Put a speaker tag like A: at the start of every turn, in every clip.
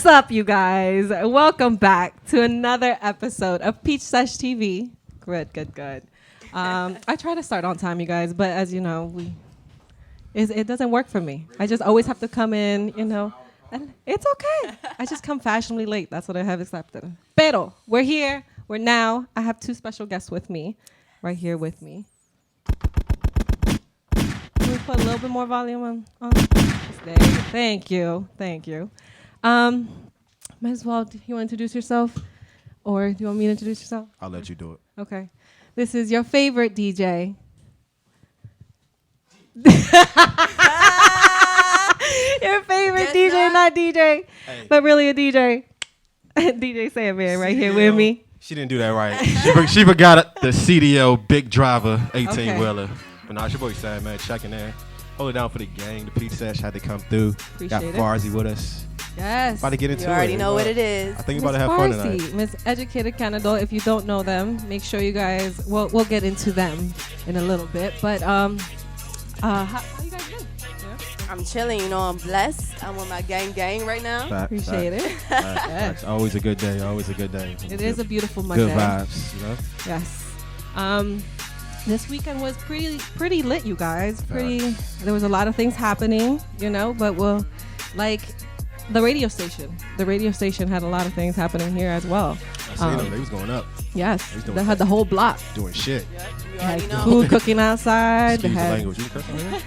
A: What's up, you guys? Welcome back to another episode of PeachSesh TV. Good. I try to start on time, you guys, but as you know, it doesn't work for me. I just always have to come in, and it's okay. I just come fashionably late. That's what I have accepted. Pero, we're here. We're now. I have two special guests with me, right here with me. Can we put a little bit more volume on? Thank you. Might as well, do you want to introduce yourself? Or do you want me to introduce yourself?
B: I'll let you do it.
A: Okay. This is your favorite DJ. Your favorite DJ, not DJ, but really a DJ. DJ Sandman right here with me.
B: She didn't do that right. She forgot the CDL big driver 18-wheeler. But nah, it's your boy Sandman checking in. Hold it down for the gang. The PeachSesh had to come through.
A: Appreciate
B: Got Farzi with us.
A: Yes.
B: About to get into it.
C: You already know what it is.
B: I think we're about to have fun
A: Farsi,
B: tonight.
A: Miss Educated Canada. If you don't know them, make sure you guys. We'll get into them in a little bit. But how you guys doing? Yeah.
C: I'm chilling, I'm blessed. I'm with my gang right now.
A: Appreciate it.
B: It's always a good day.
A: It is a beautiful Monday.
B: Good vibes,
A: Yes. This weekend was pretty lit, you guys. There was a lot of things happening, but the radio station. The radio station had a lot of things happening here as well.
B: I see them. They was going up.
A: Yes. They had the whole block.
B: Doing shit.
C: You already know.
A: Food cooking outside.
B: Excuse the language. You curse on here?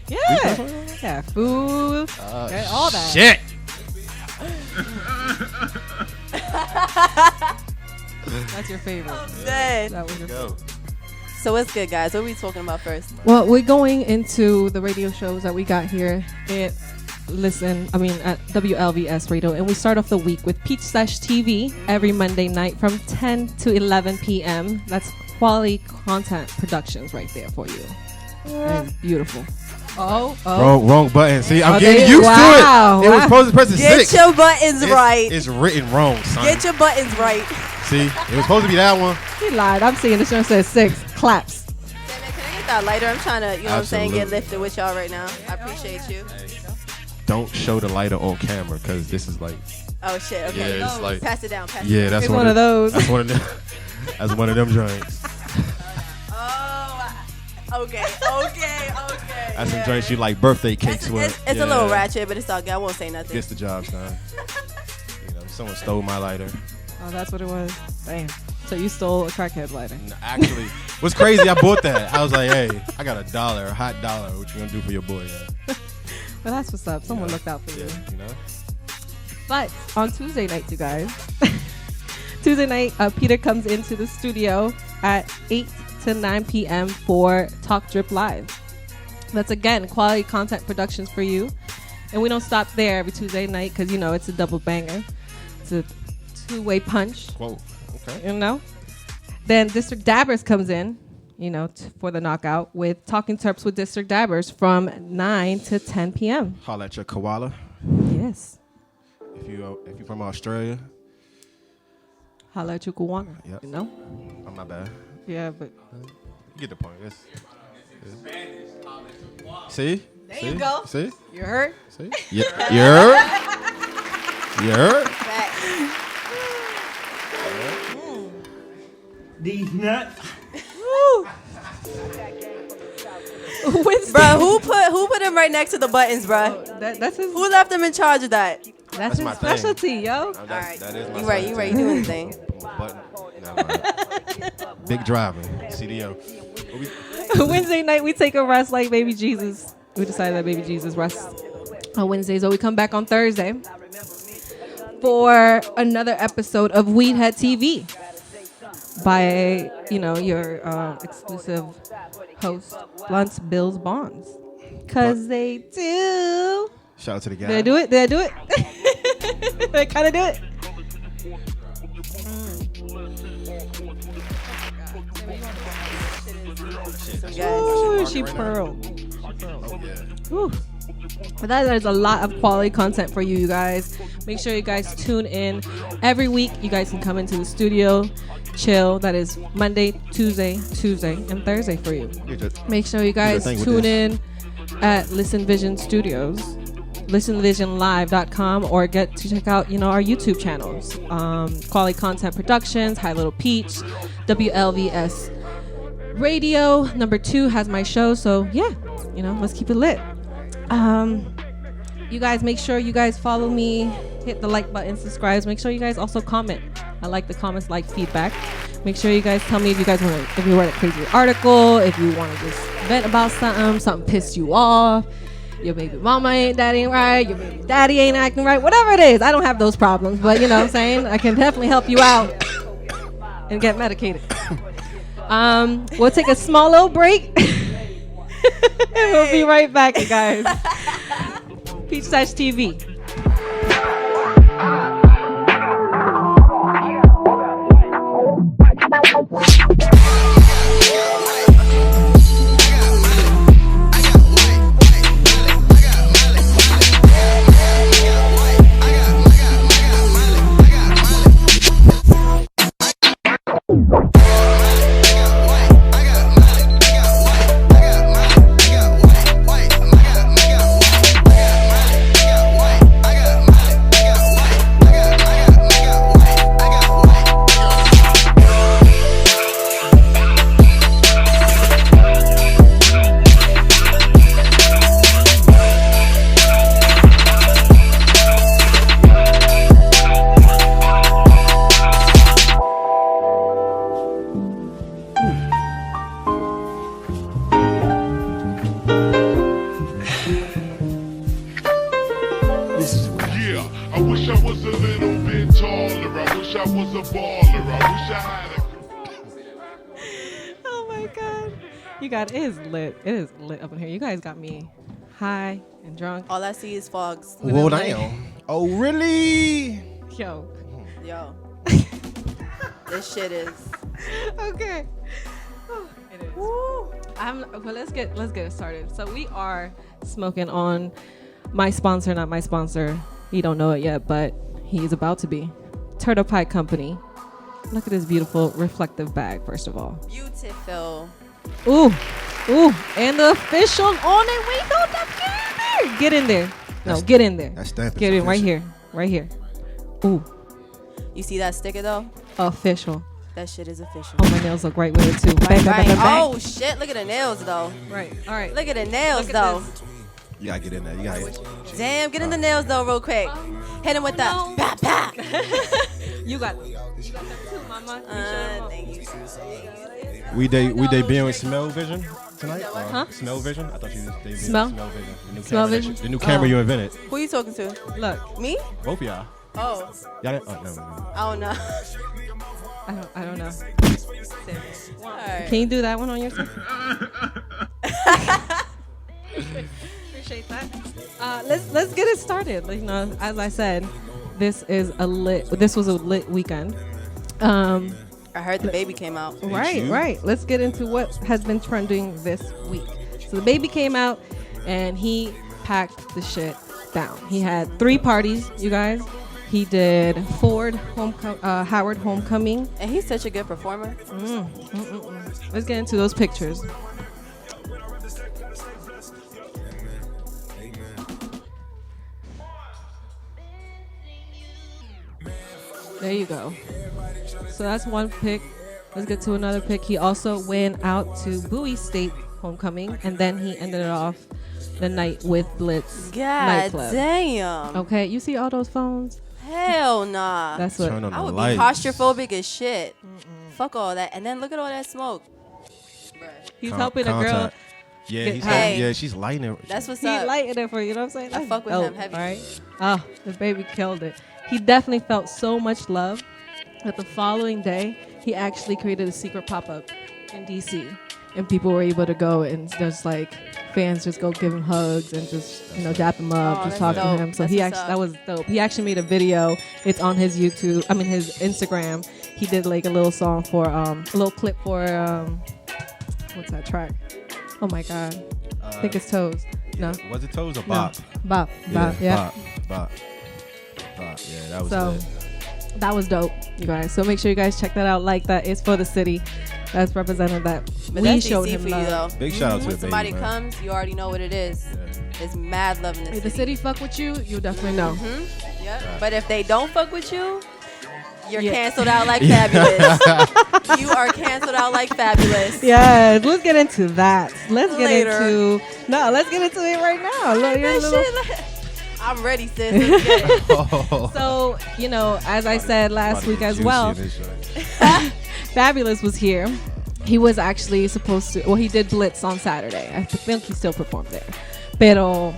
A: Yeah, food. All that.
B: Shit.
A: That's your favorite.
C: I'm dead.
A: That was your favorite.
C: So what's good, guys? What are we talking about first?
A: Well, we're going into the radio shows that we got here at WLVS Radio, and we start off the week with PeachSesh TV every Monday night from 10 to 11 p.m. That's quality content productions right there for you. And beautiful. Oh.
B: Wrong button. See, I'm getting used to it. It was supposed to press the 6.
C: Get your buttons right.
B: It's written wrong, son.
C: Get your buttons right.
B: See, it was supposed to be that one.
A: He lied. I'm seeing the show says 6. Claps.
C: Can I get that lighter? I'm trying to, get lifted with y'all right now. I appreciate you.
B: Don't show the lighter on camera because this is like.
C: Oh shit. Okay.
B: Yeah, it's like.
C: Pass it down.
B: Yeah, that's
A: one of those.
B: That's one of them. That's one of them joints.
C: Oh. Okay.
B: That's some joints you like birthday cakes with.
C: It's a little ratchet, but it's all good. I won't say nothing.
B: Gets the job done. Someone stole my lighter.
A: Oh, that's what it was. Damn. So you stole a crackhead lighter.
B: No, actually, what's crazy, I bought that. I was like, hey, I got $1, a hot $1. What you gonna do for your boy? Yeah.
A: Well, that's what's up. Someone looked out for you.
B: Yeah,
A: But on Tuesday nights, you guys, Tuesday night, Peter comes into the studio at 8 to 9 p.m. for Talk Drip Live. That's, again, quality content productions for you. And we don't stop there every Tuesday night because, it's a double banger. It's a two-way punch.
B: Whoa, okay.
A: Then District Dabbers comes in, for the knockout with Talking Terps with District Dabbers from 9 to 10 p.m.
B: Holla at your koala.
A: Yes.
B: If you're from Australia.
A: Holla at your Kuwana.
B: Yep. I'm not bad.
A: Yeah, but.
B: You get the point. See?
C: There you go.
B: See?
C: You heard?
B: See? Yeah. You heard? You heard?
D: These nuts.
C: Bro, who put him right next to the buttons, bro?
A: That's his.
C: Who left him in charge of that?
A: That's his
B: my
A: specialty, yo.
C: All right,
B: That is my
C: you right. You ready to do anything?
B: Big driving. CDO.
A: Wednesday night, we take a rest like Baby Jesus. We decided that Baby Jesus rests on Wednesdays, so we come back on Thursday for another episode of Weedhead TV by, your exclusive host, Blunts, Bills, Bonds. Because they do.
B: Shout out to the guy.
A: Did I do it? Did I kind of do it? Ooh, she pearled. Ooh. But there's a lot of quality content for you guys. Make sure you guys tune in every week. You guys can come into the studio, chill. That is Monday, Tuesday, and Thursday for you. Make sure you guys tune in at Listen Vision Studios listenvisionlive.com, or get to check out, our YouTube channels. Quality Content Productions, Hi Little Peach, WLVS Radio. Number 2 has my show. So yeah, let's keep it lit. You guys, make sure you guys follow me, hit the like button, subscribe. Make sure you guys also comment. I like the comments, like feedback. Make sure you guys tell me if you read a crazy article, if you want to just vent about something pissed you off, your baby mama ain't right, your baby daddy ain't acting right, whatever it is. I don't have those problems, but you know what I'm saying? I can definitely help you out and get medicated. We'll take a small little break. And we'll be right back, you guys. PeachSesh TV. It is lit. It is lit up in here. You guys got me high and drunk.
C: All I see is fogs.
B: Well, damn. Oh, really?
A: Yo.
C: This shit is.
A: Okay. It is. Woo. Well, let's get it started. So we are smoking on my sponsor, not my sponsor. He don't know it yet, but he's about to be. Turtle Pie Company. Look at this beautiful reflective bag, first of all.
C: Beautiful.
A: Ooh, and the official on it. Wait, hold up, get in there. No, get in there.
B: That's
A: get in right here. Ooh.
C: You see that sticker though?
A: Official.
C: That shit is official.
A: Oh, my nails look right with it too.
C: Right.
A: Bang.
C: Oh shit! Look at the nails though.
A: Right. All right.
C: Look at the nails though.
B: You gotta get in there. You gotta get.
C: Damn, get in the nails though, real quick. Hit him with that. Pa pa.
A: You got them too, mama.
C: Thank you.
B: We debuting with Smell Vision tonight?
A: Huh?
B: Smell Vision? I thought you was debuting
A: Smell?
B: Smell Vision.
A: Smell Vision?
B: The new camera you invented.
C: Who you talking to?
A: Look.
C: Me?
B: Both of y'all.
C: Oh.
B: Y'all didn't? Oh, no.
C: I don't know.
A: I don't know.
C: Right.
A: Can you do that one on yourself? Appreciate that. Let's get it started. As I said, this was a lit weekend.
C: I heard the baby came out.
A: Right. Let's get into what has been trending this week. So the baby came out and he packed the shit down. He had 3 parties, you guys. He did Howard Homecoming.
C: And he's such a good performer.
A: Let's get into those pictures. There you go. So that's one pick. Let's get to another pick. He also went out to Bowie State Homecoming, and then he ended it off the night with Blitz nightclub.
C: Damn.
A: Okay, you see all those phones?
C: Hell nah.
A: That's what
B: Turn on
C: I
B: the
C: would
B: lights.
C: be claustrophobic as shit. Fuck all that. And then look at all that smoke.
A: he's helping a girl.
B: Yeah, she's lighting it.
C: That's what's
A: He
C: up.
A: lighting it for you. You know what I'm saying?
C: I fuck with him heavy.
A: All right. Oh, the baby killed it. He definitely felt so much love that the following day he actually created a secret pop-up in DC, and people were able to go and just fans just go give him hugs and just dap him up, just talk to him. So that was dope. He actually made a video. It's on his his Instagram. He did a little song for a little clip for what's that track? Oh my god, I think it's Toes. No,
B: Was it Toes or Bop?
A: Bop. Yeah.
B: Bop. Yeah, that was
A: So
B: good.
A: that was dope, you guys. So make sure you guys check that out. Like that. It's for the city. that's represented that
C: But
A: we
C: that's
A: showed
C: DC
A: him
C: for you
A: love.
C: though.
B: Big shout out to
C: When
B: the baby,
C: somebody
B: man.
C: comes, you already know what it is.
B: Yeah.
C: It's mad love in the
A: If
C: city.
A: the city fuck with you, you definitely know.
C: Yep. But if they don't fuck with you, you're
A: Yeah.
C: canceled out like Fabulous. You are canceled out like Fabulous.
A: Yes, let's get into that. Let's get
C: Later.
A: let's get into it right now. Look, you're a
C: That
A: little-
C: shit, I'm ready, sis. Let's get it.
A: So, you know, as I said last week as well,
B: Juicy
A: Fabulous was here. He was actually supposed to, well, he did Blitz on Saturday. I think he still performed there. Pero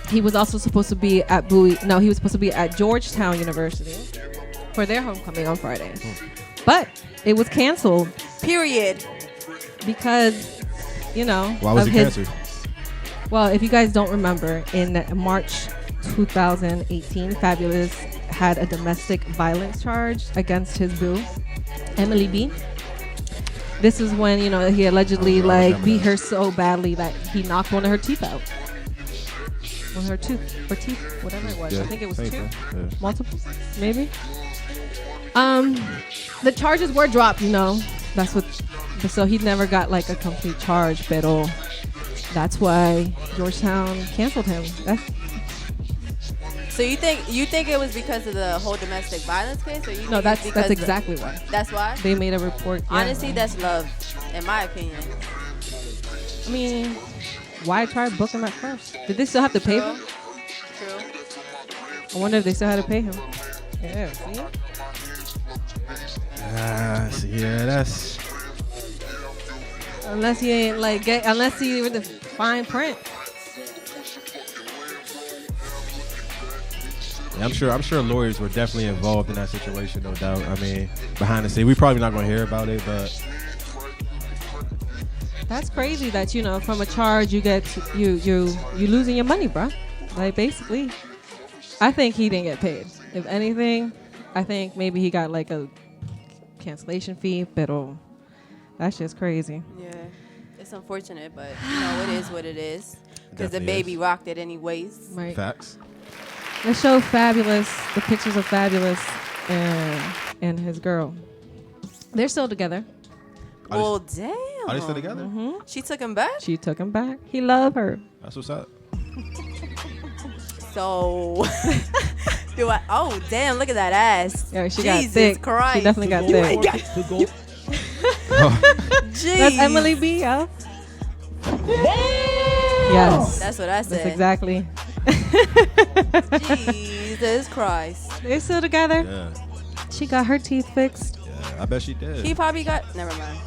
A: he was also supposed to be at Bowie. No, he was supposed to be at Georgetown University for their homecoming on Friday. But it was canceled
C: Period.
A: because, you know,
B: Why was
A: of
B: it
A: his.
B: canceled?
A: Well, if you guys don't remember, in March 2018, Fabulous had a domestic violence charge against his boo, Emily B. This is when, you know, he allegedly
B: I
A: like
B: remember
A: beat
B: that.
A: her so badly that he knocked one of her teeth out. One of her teeth, whatever it was.
B: Yeah,
A: I think it was
B: same
A: two.
B: thing. Yeah.
A: Multiple, maybe. The charges were dropped, you know. That's what. So he never got like a complete charge, pero that's why Georgetown canceled him.
C: So you think it was because of the whole domestic violence case, or you
A: No,
C: think
A: that's
C: it's because
A: exactly why
C: That's why.
A: they made a report. Yeah.
C: Honestly, that's love, in my opinion.
A: I mean, why try booking him at first? Did they still have to pay him?
C: True.
A: I wonder if they still had to pay him. Yeah, see?
B: Yeah, that's.
A: Unless he ain't like unless he with the fine print.
B: Yeah, I'm sure lawyers were definitely involved in that situation, no doubt. I mean, behind the scenes, we probably not gonna hear about it, but
A: That's crazy that, you know, from a charge you get you losing your money, bro. Like basically, I think he didn't get paid. If anything, I think maybe he got like a cancellation fee, pero that's just crazy.
C: Yeah. It's unfortunate, but you know it is what it is. Because the
B: Definitely
C: baby
B: is.
C: rocked it anyways.
A: Right.
B: facts.
A: Let's show Fabulous, the pictures of Fabulous and his girl. They're still together.
C: Well, damn.
B: Are they still together?
C: She took him back.
A: She took him back. He loved her.
B: That's what's up.
C: So, do I? Oh, damn! Look at that ass.
A: Yeah, she
C: Jesus
A: got thick.
C: Christ.
A: She definitely got thick.
C: Jeez.
A: That's Emily B. Yeah. Yes.
C: That's what I
A: That's
C: said.
A: exactly.
C: Jesus Christ.
A: They're still together.
B: Yeah,
A: She got her teeth fixed.
B: yeah. I bet she did.
C: He probably got. Never mind.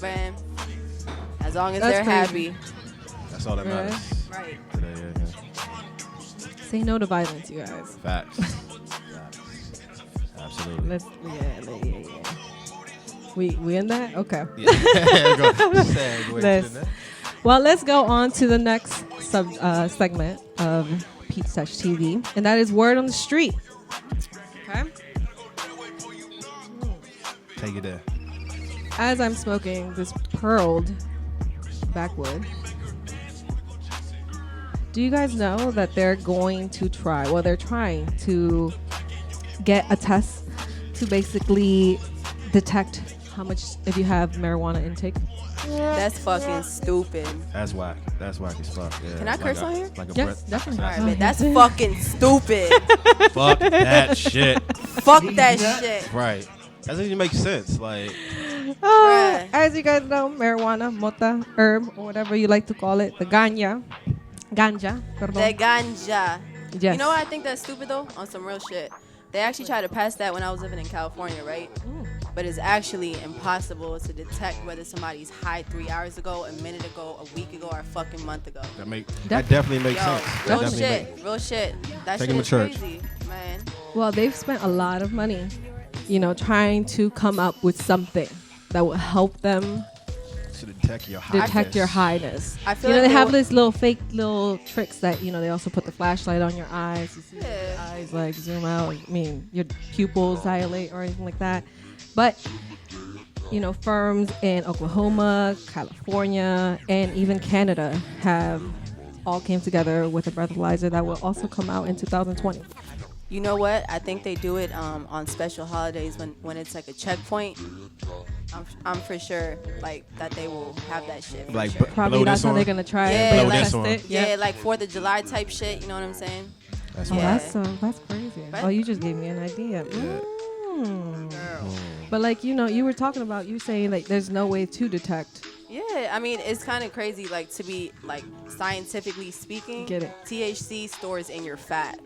C: Man, as long as
A: That's
C: they're
A: crazy.
C: happy.
B: That's all that matters.
C: Right.
B: Today, yeah.
A: Say no to violence, you guys.
B: Facts. Facts. Absolutely.
A: Let's yeah. We in that? Okay.
B: Yeah. Go segue
A: Let's-
B: to that.
A: Well, let's go on to the next segment of PeachSesh TV, and that is Word on the Street. Okay.
B: Take it there.
A: As I'm smoking this pearled backwood, do you guys know that they're going to try? Well, they're trying to get a test to basically detect how much if you have marijuana intake.
C: That's fucking stupid.
B: That's whack. That's whack as fuck. Yeah,
C: Can I
B: it's
C: curse
B: like
C: on
B: a-
C: here?
B: Like a
A: Yes,
B: breath.
A: definitely.
C: All right, man. That's fucking stupid.
B: Fuck that shit.
C: Fuck that shit.
B: Right. That doesn't even make sense. Like,
C: Bruh.
A: As you guys know, marijuana, mota, herb, or whatever you like to call it, the ganja, perdón.
C: The ganja.
A: Yes.
C: You know what I think that's stupid though? On some real shit. They actually tried to pass that when I was living in California, right? But it's actually impossible to detect whether somebody's high 3 hours ago, a minute ago, a week ago, or a fucking month ago.
B: that definitely makes
C: Yo,
B: sense. That
C: real
B: definitely
C: shit, real shit. That
B: Take
C: shit
B: 'em to
C: is
B: church.
C: crazy, man.
A: Well, they've spent a lot of money, you know, trying to come up with something that will help them
B: to detect your highness.
A: detect your highness.
C: I feel
A: You know,
C: like
A: they have
C: they-
A: this little fake little tricks that, you know, they also put the flashlight on your eyes. You see your
C: Yeah.
A: eyes like zoom out. I mean, your pupils dilate or anything like that. But, you know, firms in Oklahoma, California, and even Canada have all came together with a breathalyzer that will also come out in 2020.
C: You know what? I think they do it on special holidays when it's like a checkpoint. I'm for sure like that they will have that shit. For
B: Like
C: sure.
A: Probably
B: blow
A: that's
B: this
A: how
B: on.
A: they're gonna try
C: Yeah,
A: it. Blow
C: like-
A: test
B: on.
A: it.
C: Yeah,
A: Yep.
C: like 4th of July type shit. You know what I'm saying?
B: That's
A: Oh,
C: Yeah.
A: that's crazy.
C: Right?
A: Oh, you just gave me an idea.
B: Yeah.
A: Mm. But like you were talking about, you saying like there's no way to detect.
C: Yeah, I mean it's kind of crazy. Like to be like scientifically speaking,
A: Get it.
C: THC stores in your fat.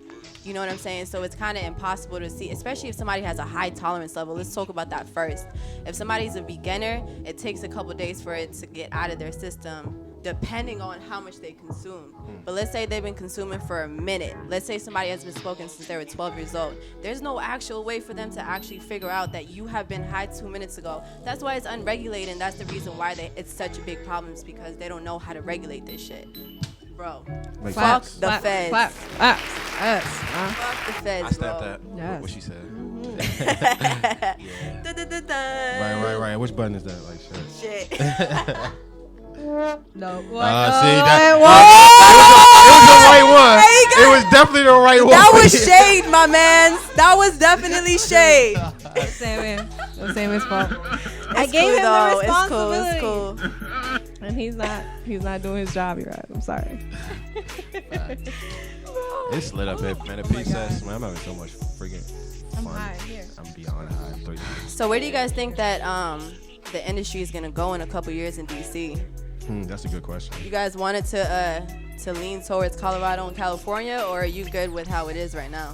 C: You know what I'm saying? So it's kind of impossible to see, especially if somebody has a high tolerance level. Let's talk about that first. If somebody's a beginner, it takes a couple days for it to get out of their system, depending on how much they consume. But let's say they've been consuming for a minute. Let's say somebody has been smoking since they were 12 years old. There's no actual way for them to actually figure out that you have been high 2 minutes ago. That's why it's unregulated, and that's the reason why it's such a big problem, is because they don't know how to regulate this shit. Bro,
B: Makes
C: fuck
B: sense.
C: the feds.
A: Clap. Yes.
C: Fuck the feds,
B: I
C: bro.
B: snapped that.
A: Yes.
B: What she said.
C: Dun-dun-dun-dun.
B: Right. Which button is that? Like shit.
C: Shit.
A: No.
B: See that?
C: Whoa!
B: It was the right one.
C: There you go.
B: It was definitely the right one.
C: That was shade, my man. That was definitely shade.
A: The same as fault. I
C: It's
A: gave
C: cool,
A: him
C: though.
A: the responsibility.
C: It's cool.
A: And he's not doing his job. You're right. I'm sorry.
B: It's lit up here, man. The PeachSesh, man. I'm having so much freaking
A: I'm
B: fun.
A: high here.
B: I'm beyond high.
C: So where do you guys think that the industry is gonna go in a couple years in DC?
B: That's a good question.
C: You guys wanted to lean towards Colorado and California, or are you good with how it is right now?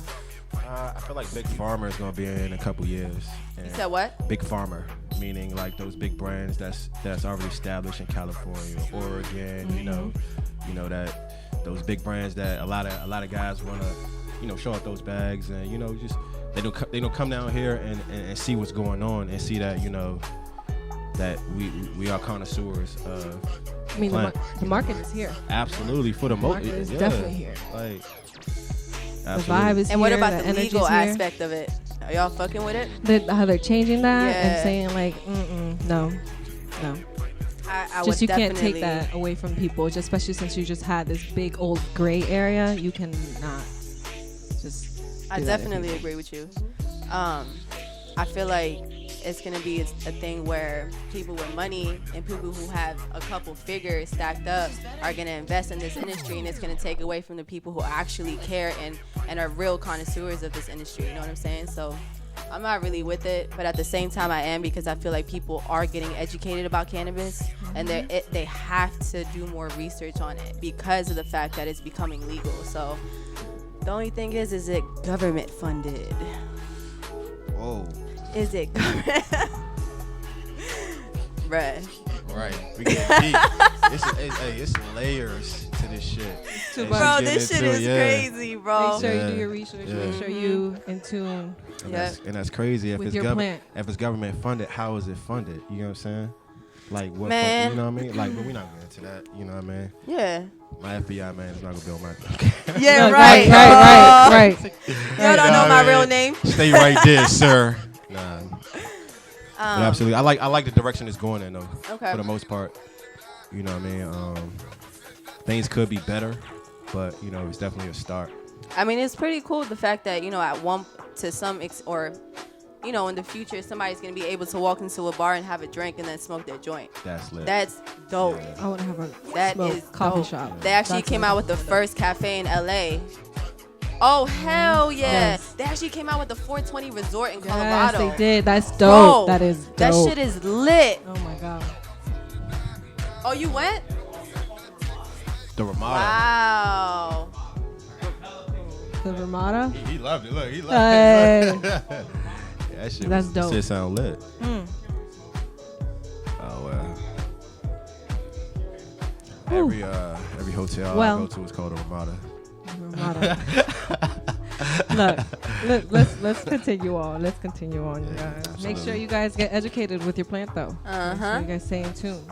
B: I feel like Big Pharma is gonna be in a couple years.
C: You said what?
B: Big Pharma, meaning like those big brands that's already established in California, Oregon. You know that those big brands that a lot of guys wanna show up those bags, and just they don't come down here and see what's going on, and see that that we are connoisseurs of.
A: I mean, the market is here.
B: Absolutely, for the most,
A: market is definitely here.
B: Like,
A: The
B: absolutely.
A: vibe is
C: And
A: here.
C: what about the
A: energy's
C: legal
A: here.
C: aspect of it? Are y'all fucking with it?
A: How they're changing that
C: Yeah.
A: and saying like, no.
C: I
A: Just
C: would
A: you
C: definitely,
A: can't take that away from people, just especially since you just had this big old gray area. You cannot just.
C: I
A: do that to
C: definitely
A: people.
C: agree with you. I feel like it's gonna be a thing where people with money and people who have a couple figures stacked up are gonna invest in this industry, and it's gonna take away from the people who actually care and are real connoisseurs of this industry. You know what I'm saying? So I'm not really with it, but at the same time I am, because I feel like people are getting educated about cannabis, and they have to do more research on it because of the fact that it's becoming legal. So the only thing is it government funded?
B: Whoa.
C: Is it government? Bruh.
B: Right. We get deep. It's layers to this shit.
A: Too
B: And
A: much.
C: Bro,
B: she's
C: this
B: getting
C: shit
B: into
C: is
B: it,
C: crazy, bro.
A: Make sure you
B: Yeah.
A: do your research.
B: Yeah.
A: Make sure you in tune.
B: And that's crazy. If
A: With
B: it's
A: your plant.
B: if it's government funded, how is it funded? You know what I'm saying? Like what?
C: Man.
B: You know what I mean? Like, but we're not getting into that. You know what I mean?
C: Yeah.
B: My FBI man is not gonna build my.
C: Yeah,
A: No,
C: right.
A: right.
C: Y'all don't know my real name.
B: Stay right there, sir. Nah. But
C: Um,
B: absolutely. I like the direction it's going in though.
C: Okay.
B: For the most part. You know what I mean? Things could be better, but it's definitely a start.
C: I mean, it's pretty cool the fact that at one to some or in the future somebody's gonna be able to walk into a bar and have a drink and then smoke their joint.
B: That's lit.
C: That's dope.
B: Yeah.
A: I want to have a
C: That
A: smoke
C: is
A: coffee
C: dope.
A: shop.
C: They actually
A: That's
C: came
A: what-
C: out with the first cafe in LA. Oh hell yeah!
A: Yes.
C: They actually came out with the 420 resort in
A: Yes,
C: Colorado.
A: they did. That's dope.
C: Bro,
A: That is dope.
C: That shit is lit.
A: Oh my god.
C: Oh, you went?
B: The Ramada.
C: Wow.
A: The Ramada.
B: He loved it. Look, he loved
A: Hey.
B: it. Yeah, that shit
A: That's
B: was,
A: dope.
B: Shit sound lit.
A: Mm.
B: Oh well.
A: Whew.
B: Every hotel
A: Well.
B: I go to is called a Ramada.
A: Ramada. Look, let's continue on. Let's continue on, you
B: Yeah,
A: guys. Make
B: absolutely.
A: sure you guys get educated with your plant, though. Make
C: Uh-huh.
A: sure you guys stay in tune.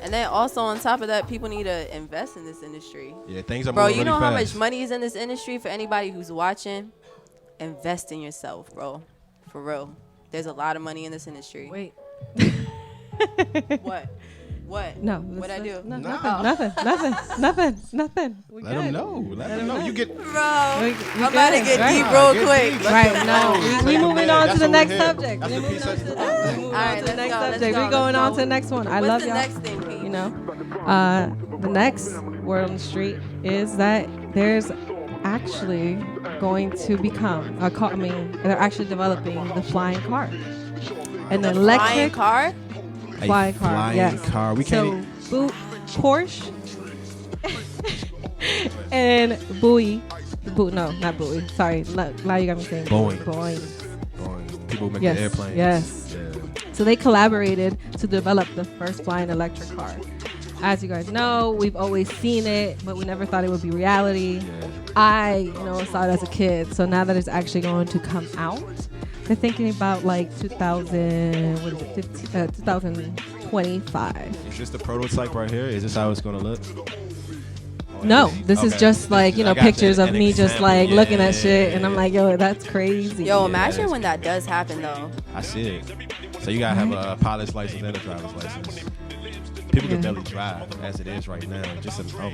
C: And then also on top of that, people need to invest in this industry.
B: Yeah, things are
C: Bro,
B: moving
C: you know
B: really
C: how
B: fast.
C: much money is in this industry? For anybody who's watching, invest in yourself, bro. For real. There's a lot of money in this industry.
A: Wait.
C: What? What?
A: No.
C: What'd I do?
A: No,
B: Nah.
A: Nothing. We
B: Let
A: good.
B: them know. Let them know. You get.
C: Bro,
A: We
C: I'm about to
A: good,
C: get
A: right?
C: deep real
B: Get
C: quick.
B: deep. Let
A: Right
B: them
A: now,
B: know.
A: we moving on to
B: That's
A: the
B: what
A: next
B: we're here.
A: subject.
B: That's
A: We
B: the
A: moving on
B: PeachSesh.
A: to the
B: Let
A: Moving
C: right,
A: on to the
C: let's
A: next
C: go, let's
A: subject.
C: go,
A: We're going
C: let's
A: on
C: go.
A: to the next one. I
C: What's
A: love
C: the
A: y'all.
C: next thing, Peach?
A: You know, the next word on the street is that there's actually going to become a car. I mean, they're actually developing the flying car, an
C: The
A: electric
C: flying car?
A: flying car.
B: Flying
A: Yes.
B: car. We
A: So
B: can't.
A: Porsche and Bowie. No, not Bowie. Sorry, now you got me saying
B: Boeing.
A: Boeing.
B: People make
A: Yes,
B: the airplanes.
A: yes.
B: Yeah.
A: So they collaborated to develop the first flying electric car. As you guys know, we've always seen it, but we never thought it would be reality.
B: Yeah.
A: I, saw it as a kid. So now that it's actually going to come out, they're thinking about like 2025.
B: Is this the prototype right here? Is this how it's gonna look?
A: No, this is
B: Okay.
A: just like,
B: I got
A: pictures
B: you.
A: of
B: An
A: me just
B: example.
A: like looking
B: Yeah,
A: at shit.
B: yeah,
A: And I'm
B: yeah.
A: like, yo, that's crazy.
C: Yo,
B: Yeah,
C: imagine
B: that's
C: when that does happen, though.
B: I see it. So you gotta have a pilot's license and a driver's license. People can
A: Yeah.
B: barely drive as it is right now. Just oh my.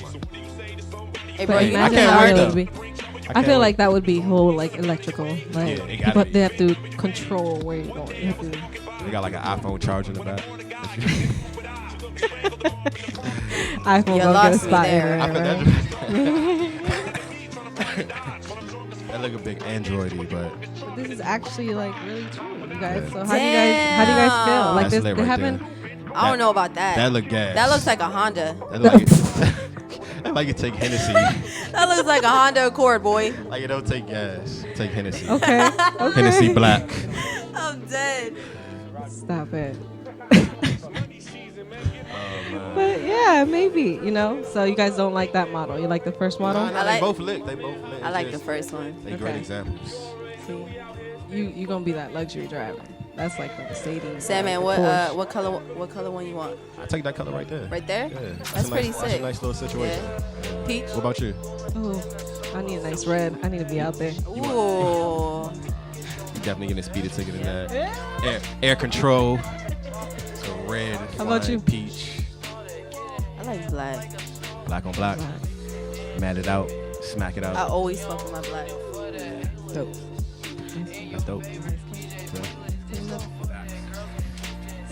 C: Hey, bro,
A: But
C: you
A: imagine
B: can't
A: how
B: wait,
A: it
B: though.
A: would be.
B: I
A: I
B: can't
A: feel
B: wait.
A: like that would be whole like electrical. Like
B: Yeah, it gotta
A: people,
B: be.
A: they have to control where you're going. You have to.
B: They got like an iPhone charger in the back.
A: iPhone
C: You
A: gonna get a
C: lost me
A: spot
C: there.
B: I
A: in
B: put
A: right?
B: that look a big Androidy, but
A: But this is actually like really true, you guys.
B: Yeah.
A: So how do you guys feel? Like
B: That's
A: this,
B: lit
A: they
B: right
A: haven't.
C: I don't know about that.
B: that look gas.
C: That looks like a Honda.
B: That like that like you take Hennessy.
C: That looks like a Honda Accord, boy.
B: Like it don't take gas. Take Hennessy.
A: Okay. Okay.
B: Hennessy Black.
C: I'm dead.
A: Stop it.
B: Oh, man.
A: But yeah, maybe So you guys don't like that model. You like the first model.
B: Nah,
C: I like-
B: they both lit. They both lit.
C: I like the
B: Just-
C: first one.
B: They great
A: Okay.
B: examples.
A: See, you gonna be that luxury driver. That's like the Mercedes.
C: Sandman,
A: the
C: what
A: Porsche.
C: what color one you want?
B: I take that color right there.
C: Right there?
B: Yeah.
C: That's pretty
B: That's a
C: sick.
B: nice little situation.
C: Yeah. Peach.
B: What about you?
A: Ooh, I need a nice red. I need to be out there.
C: Ooh.
B: You definitely getting a speeder ticket in that. Air control. So red.
A: How about
B: flying
A: you?
B: Peach.
C: I like black.
B: Black on black. Mat it out. Smack it
C: I
B: out.
C: always fuck with my black.
A: Dope.
B: That's dope.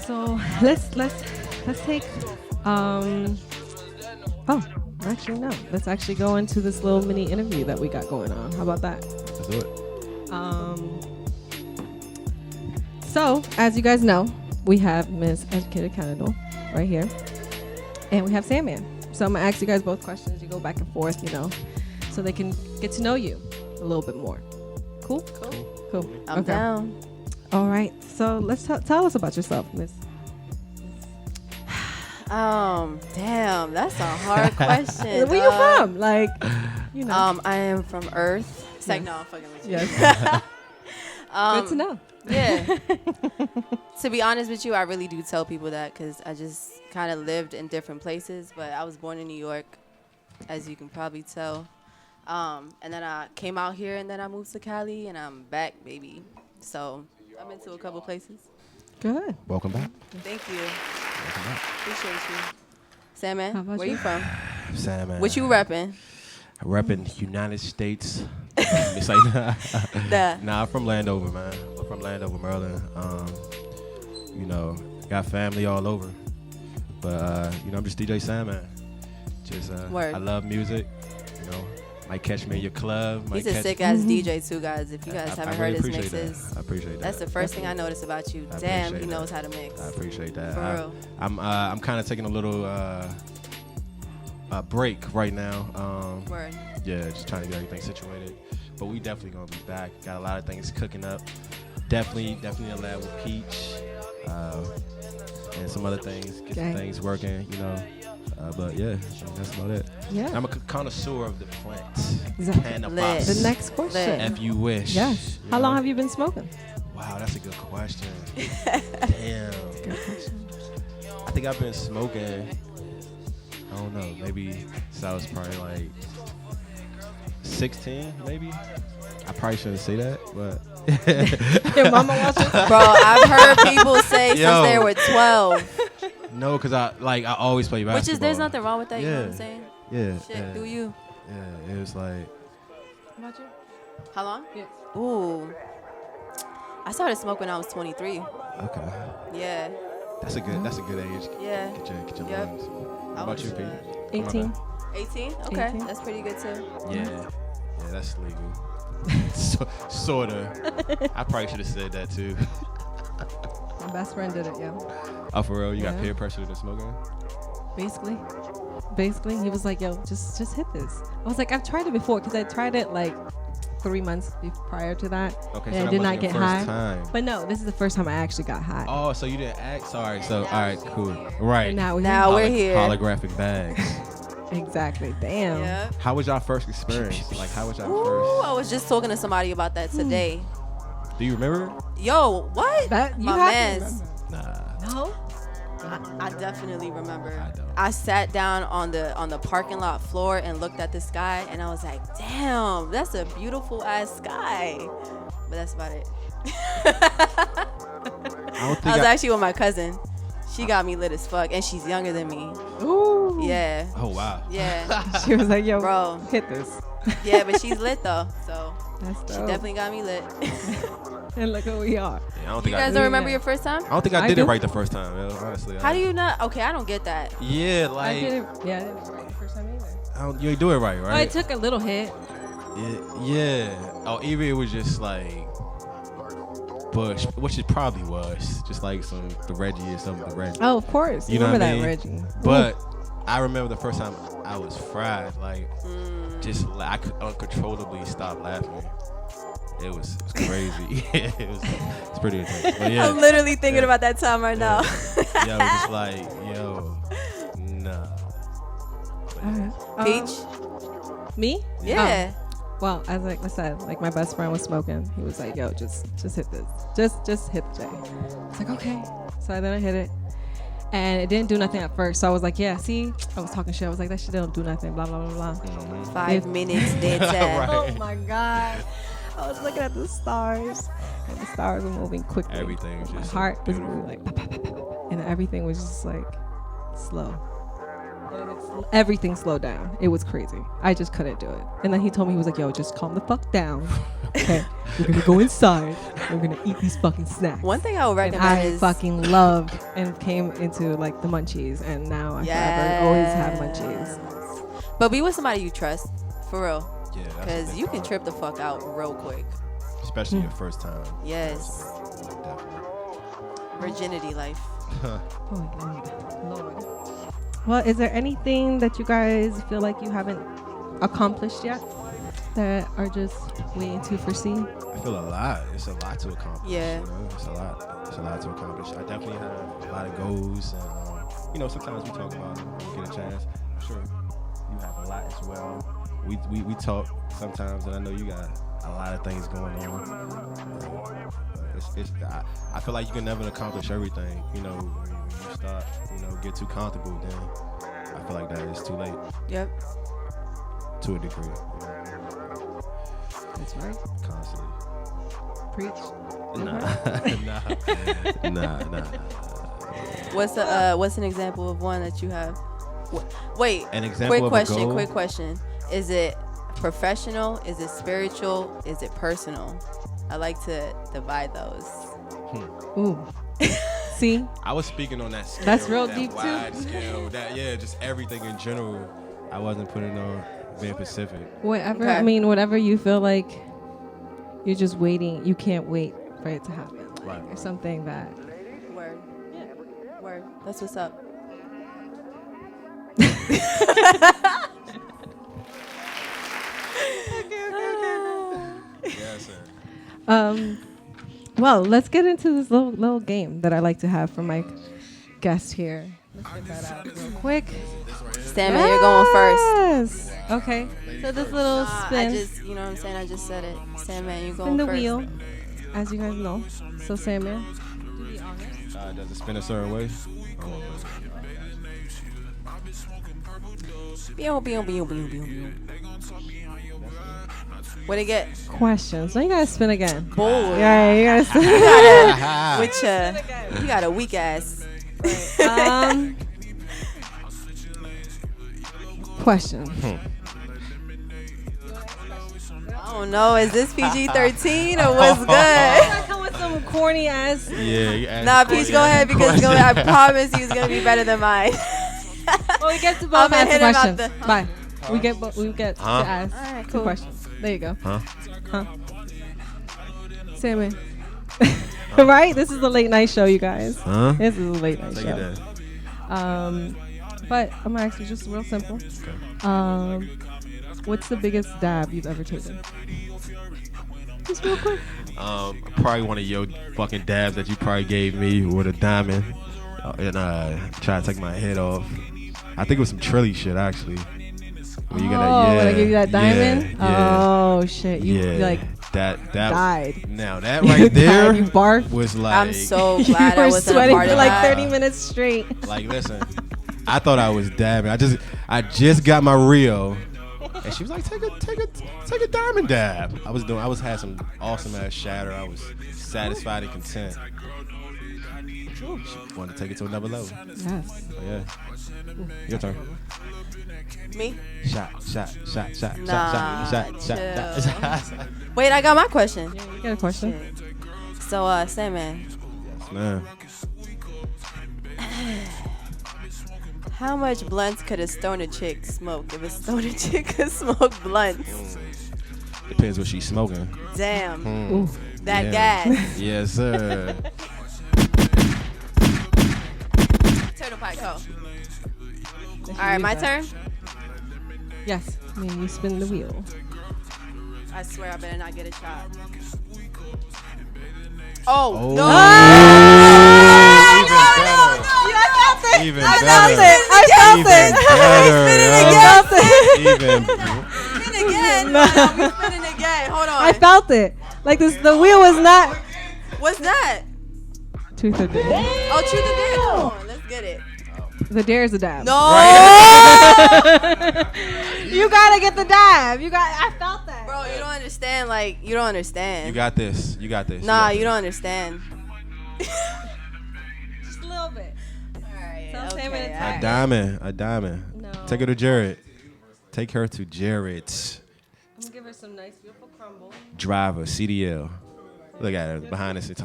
A: So let's take actually no. Let's actually go into this little mini interview that we got going on. How about that?
B: Let's do it.
A: So as you guys know, we have Miss Educated Canada right here, and we have Sandman. So I'm gonna ask you guys both questions. You go back and forth, so they can get to know you a little bit more. Cool.
C: I'm down.
A: All right. So let's tell us about yourself, Miss.
C: Damn, that's a hard question.
A: Where you from? Like,
C: I am from Earth. It's like, no, I'm fucking with you.
A: Yes. Good to know.
C: Yeah. To be honest with you, I really do tell people that because I just kind of lived in different places. But I was born in New York, as you can probably tell. And then I came out here, and then I moved to Cali, and I'm back, baby. So I've been to a couple places.
A: Good.
B: Welcome back.
C: Thank you.
B: Welcome back.
C: Appreciate you. Sandman,
A: How about
C: where
A: you?
C: you from?
B: Sam,
C: What you repping?
B: repping United States. It's like
C: The
B: nah, I'm from Landover, man. I'm from Landover, Maryland. Got family all over. But I'm just DJ Sandman. Just
C: Word.
B: I love music. Might catch me in your club.
C: he's
B: might
C: a
B: catch
C: sick ass DJ too, guys. If you guys
B: I
C: haven't
B: really
C: heard his
B: appreciate
C: mixes,
B: that. I appreciate that.
C: that's the first thing I noticed about you.
B: I
C: Damn,
B: appreciate
C: he
B: that.
C: knows how to mix.
B: I appreciate that.
C: For real.
B: I'm kind of taking a little break right now.
C: Word.
B: Yeah, just trying to get everything situated. But we definitely gonna be back. Got a lot of things cooking up. Definitely a lab with Peach, and some other things. Get some things working, But yeah, that's about it.
A: Yeah.
B: I'm a connoisseur of the plants.
A: Exactly.
B: Cannabis.
A: The next question.
B: If you wish.
A: Yes.
B: you
A: How
B: know?
A: long have you been smoking?
B: Wow, that's a good question. Damn.
A: Good question.
B: I think I've been smoking, I don't know, maybe since I was probably like 16, maybe. I probably shouldn't say that, but.
A: Your mama watching?
C: Bro, I've heard people say since
B: Yo.
C: they were 12.
B: No, because I always play basketball.
C: Which is, there's nothing wrong with that, you know what I'm saying?
B: Yeah.
C: Shit,
B: yeah,
C: do you?
B: Yeah, it was like.
A: How about you?
C: How long?
A: Yeah.
C: Ooh. I started smoking when I was 23.
B: Okay.
C: Yeah.
B: That's a good age.
C: Yeah.
B: Get your
C: Yep.
B: lungs. What
C: I
B: about
C: was,
B: you, Pete?
A: 18.
C: 18? Okay.
A: 18.
C: That's pretty good too.
B: Yeah, that's legal. Sorta. I probably should have said that too.
A: My best friend did it, yeah.
B: Oh, for real? You got
A: Yeah.
B: peer pressure to smoking?
A: Basically, he was like, yo, just hit this. I was like, I've tried it before because I tried it like 3 months prior to that.
B: Okay,
A: and
B: so
A: I
B: that
A: did
B: wasn't
A: not
B: your
A: get
B: first
A: high.
B: time.
A: But no, this is the first time I actually got high.
B: Oh, so you didn't act? Sorry. So, all right, cool. Right.
A: And now
C: We're here.
B: Holographic bags.
A: Exactly. Damn.
C: Yeah.
B: How was y'all first experience? Like, how was y'all
C: Ooh,
B: first?
C: I was just talking to somebody about that today.
B: Do you remember?
C: Yo, what?
A: That you
C: My
A: have
C: mans.
A: to remember.
B: Nah.
A: No.
C: I definitely remember.
B: I don't.
C: I sat down on the parking lot floor and looked at the sky, and I was like, "Damn, that's a beautiful ass sky." But that's about it. I was actually with my cousin. She got me lit as fuck, and she's younger than me.
A: Ooh.
C: Yeah.
B: Oh wow.
C: Yeah.
A: She was like, yo,
C: Bro.
A: hit this.
C: Yeah, but she's lit though, so
A: That's
C: she
A: dope.
C: definitely got me lit.
A: And look who we are.
B: Yeah, I don't
C: You
B: think
C: guys
B: I.
C: don't remember your first time?
B: I don't think I
A: I
B: did
A: do.
B: it right the first time. Yo, honestly.
C: How do you not? Okay, I don't get that.
B: Yeah,
A: I
B: like
A: did it. Yeah, I didn't do it right the first time either.
B: you ain't do it right,
A: Oh,
B: right?
A: it took a little hit.
B: Yeah. Oh, either it was just like Bush, which it probably was, just like the Reggie or something. The Reggie.
A: Oh, of course.
B: You know
A: remember
B: what I
A: that,
B: mean?
A: Reggie.
B: But I remember the first time I was fried, like I could uncontrollably stop laughing. It was crazy. It's pretty intense. But yeah,
C: I'm literally thinking about that time right now.
B: yeah, I was just like, yo, nah.
C: Peach?
A: Me?
C: Yeah.
A: Well, as like I said, like my best friend was smoking. He was like, "Yo, just hit this. Just hit the J." I was like, "Okay." So then I hit it, and it didn't do nothing at first. So I was like, "Yeah, see, I was talking shit. I was like, that shit don't do nothing." Blah blah blah blah.
C: 5 minutes dead time.
B: Right.
A: Oh my god! I was looking at the stars, and the stars were moving quickly.
B: Everything was
A: My
B: just
A: heart was
B: beautiful.
A: moving like, pop, pop, pop, pop, and everything was just like slow. Everything slowed down. It was crazy. I just couldn't do it. And then he told me, he was like, yo, just calm the fuck down. Okay, we're gonna go inside. We're gonna eat these fucking snacks.
C: One thing I would
A: And
C: recommend
A: I
C: is
A: fucking loved and came into like the munchies, and now I forever always have munchies.
C: But be with somebody you trust, for real.
B: Yeah, that's
C: Because
B: the
C: you
B: thing.
C: can trip the fuck out real quick.
B: Especially your first time.
C: Yes.
B: Definitely.
C: Virginity life.
A: Oh God, Lord. Well, is there anything that you guys feel like you haven't accomplished yet that are just waiting to foresee?
B: I feel a lot. It's a lot to accomplish.
C: Yeah.
B: You know? It's a lot. It's a lot to accomplish. I definitely have a lot of goals, and sometimes we talk about it when we get a chance. I'm sure you have a lot as well. We talk sometimes, and I know you got a lot of things going on. I feel like you can never accomplish everything. When you start, get too comfortable, then I feel like that is too late.
C: Yep.
B: To a degree.
A: That's right.
B: Constantly.
A: Preach.
B: Nah.
C: What's an example of one that you have? Wait.
B: An example of a goal?
C: Quick question. Is it professional? Is it spiritual? Is it personal? I like to divide those.
A: Ooh. See?
B: I was speaking on that scale.
A: That's real
B: that
A: deep, too.
B: wide scale. Just everything in general. I wasn't putting on being Pacific.
A: Whatever.
C: Okay.
A: I mean, whatever you feel like you're just waiting. You can't wait for it to happen. Like,
B: Right.
A: or something that.
C: Word. Yeah. Word. That's what's up.
B: Yeah, sir.
A: Well, let's get into this little game that I like to have for my guest here. Let's get that out real quick.
C: Sandman, you're going first.
A: Yes. Okay. So this little
C: I
A: spin.
C: just, you know what I'm saying? I just said it. Sandman, you're going
A: Spin the
C: first.
A: wheel, as you guys know. So Sandman.
B: Does it spin a certain way?
C: What'd it get?
A: Questions. Now you gotta spin again.
C: Boy.
A: Yeah, you gotta spin.
C: Which, you got a weak ass.
A: Question.
C: I don't know. Is this PG-13 or what's good?
A: I come with some corny ass.
B: Yeah. You asked
C: Nah,
B: the
C: Peach,
B: corny
C: go
B: ass
C: ahead because
B: question.
C: I promise you it's gonna be better than mine.
A: Well, we get to
C: I'm
A: both
C: gonna
A: ask the
C: hit him out
A: questions.
C: the-
A: Bye. We get to ask
C: All right,
A: two
C: cool.
A: questions. There you go.
B: Huh?
A: Salmon. Right? This is a late night show, you guys.
B: Huh?
A: This is a late night
B: Take
A: show.
B: it
A: But I'm gonna ask you just real simple. What's the biggest dab you've ever taken? Just real quick.
B: Probably one of your fucking dabs that you probably gave me with a diamond and try to take my head off. I think it was some Trilly shit actually. When
A: When I gave you that diamond?
B: Yeah.
A: Oh shit. You like
B: that
A: died.
B: Now that
A: You
B: right there
A: died, you barfed.
B: was like
C: I'm so
A: You
C: glad I
A: were
C: wasn't a
A: sweating
C: part
A: for
C: of
A: like
C: that.
A: 30 minutes straight.
B: like listen. I thought I was dabbing. I just got my reel. And she was like, take a diamond dab. I had some awesome ass shatter. I was satisfied and content. She wanted to take it to another level.
A: Yes.
B: So yeah. Your turn.
C: Me?
B: Shot.
C: Nah,
B: Shot.
C: Wait, I got my question.
A: Yeah, you got a question?
C: So, Sandman,
B: Man.
C: how much blunts could a stoner chick smoke if a stoner chick could smoke blunts?
B: Depends what she's smoking.
C: Damn.
A: Ooh.
C: That
B: Yeah.
C: gas.
B: Yes, sir.
C: Turtle Pike, go. All right, my turn.
A: Yes. I mean, you spin the wheel.
C: I swear I better not get a shot. Oh,
B: Oh.
C: no.
B: Even
C: I
B: better.
C: felt it. I felt it.
B: Even better.
C: Spin again. No, we spinning again. Hold on.
A: I felt it. Like this, the wheel was not.
C: What's that?
A: Truth or dare.
C: Oh, truth or dare. Come on, let's get it.
A: The dare is a dab.
C: No.
A: You gotta get the dab. I felt that.
C: Bro, you don't understand. Like, you don't understand.
B: You got this.
C: Nah, you don't understand.
A: Just a little bit.
C: All right.
A: Tell Sam
C: Okay.
A: it's
C: all right.
B: A diamond.
A: No.
B: Take her to Jared. Take her to Jared.
A: I'm gonna give her some nice, beautiful crumble.
B: Driver, CDL. Look at her behind the scenes.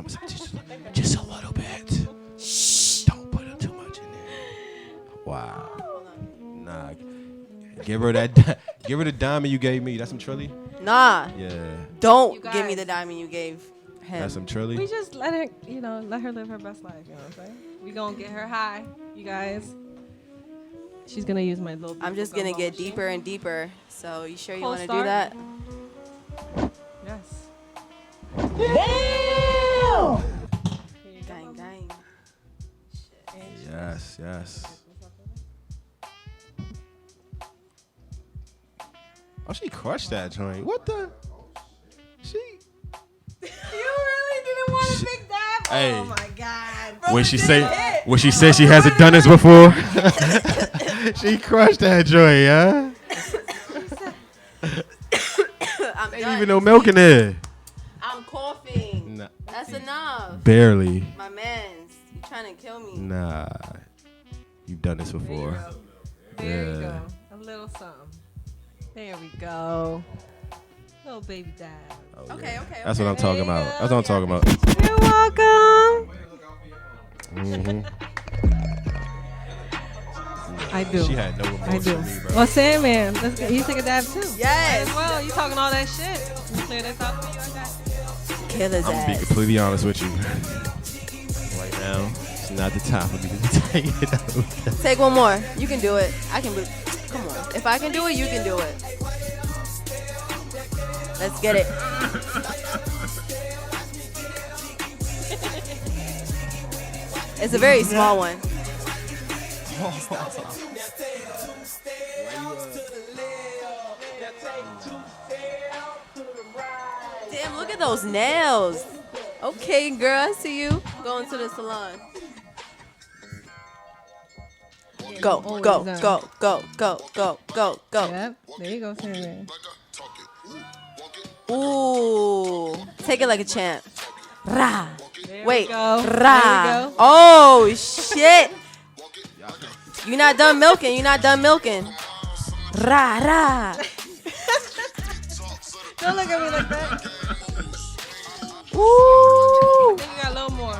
B: Just a little bit. Shh. Don't put too much in there. Wow. Nah. Give her the diamond you gave me. That's some Trilly?
C: Nah.
B: Yeah.
C: Don't
A: You
C: give me
A: guys.
C: the diamond you gave him.
B: That's some Trilly?
A: We just let her live her best life. You know what I'm saying? We gonna get her high, you guys. She's gonna use my little.
C: I'm just gonna get deeper and deeper. So you sure you
A: Cold
C: want to do
A: start.
C: that?
A: Yes.
C: Gang, gang.
B: Yes. Oh, she crushed that joint. What the? She.
A: You really didn't want a big dab?
B: Hey.
A: Oh my god.
B: When she said she hasn't done this before, she crushed that joint, yeah.
C: I'm
B: Ain't
C: done.
B: even no milk in there.
C: I'm coughing.
B: Nah,
C: That's enough.
B: barely.
C: My mans, you trying to kill me.
B: Nah, you've done this before.
A: There you
B: Yeah.
A: go. A little something. There we go. Little baby dab.
B: Oh,
C: Okay,
B: yeah.
C: okay,
B: That's what
C: okay.
B: I'm talking about. That's what I'm talking about.
A: You're welcome.
B: Mhm.
A: I do.
B: She had no remorse
A: I do.
B: for me, bro.
A: Well, Sandman, let's get, you take a dab too.
C: Yes.
A: Well, you talking all that shit. You clear this out for you, I got you.
C: Kill his
B: I'm gonna be
C: ass.
B: completely honest with you. Right now, it's not the time for me to take it out.
C: Take one more. You can do it. I can. Come on. If I can do it, you can do it. Let's get it. It's a very small one. Damn, look at those nails. Okay, girl, I see you. Going to the salon. Go,
A: Always
C: go,
A: done.
C: go, go, go, go, go, go.
A: Yep. There you go, Sandman.
C: Ooh. Take it like a champ. Rah.
A: There
C: Wait.
A: we go. There
C: Rah.
A: we go.
C: Oh, shit. You're not done milking. You're not done milking. Rah, rah.
A: Don't look at me like that.
C: Woo!
A: I think we got a little more.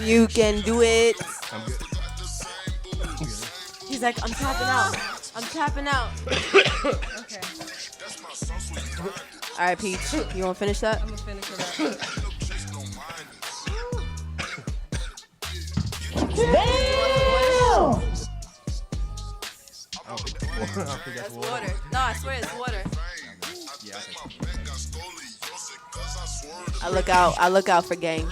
C: You can do it.
B: I'm good.
C: He's like, I'm tapping out. I'm tapping out.
A: Okay.
C: All right, Peach. You want to finish that?
A: I'm gonna finish it up.
C: That's water. No, I swear it's water. I look out for gang.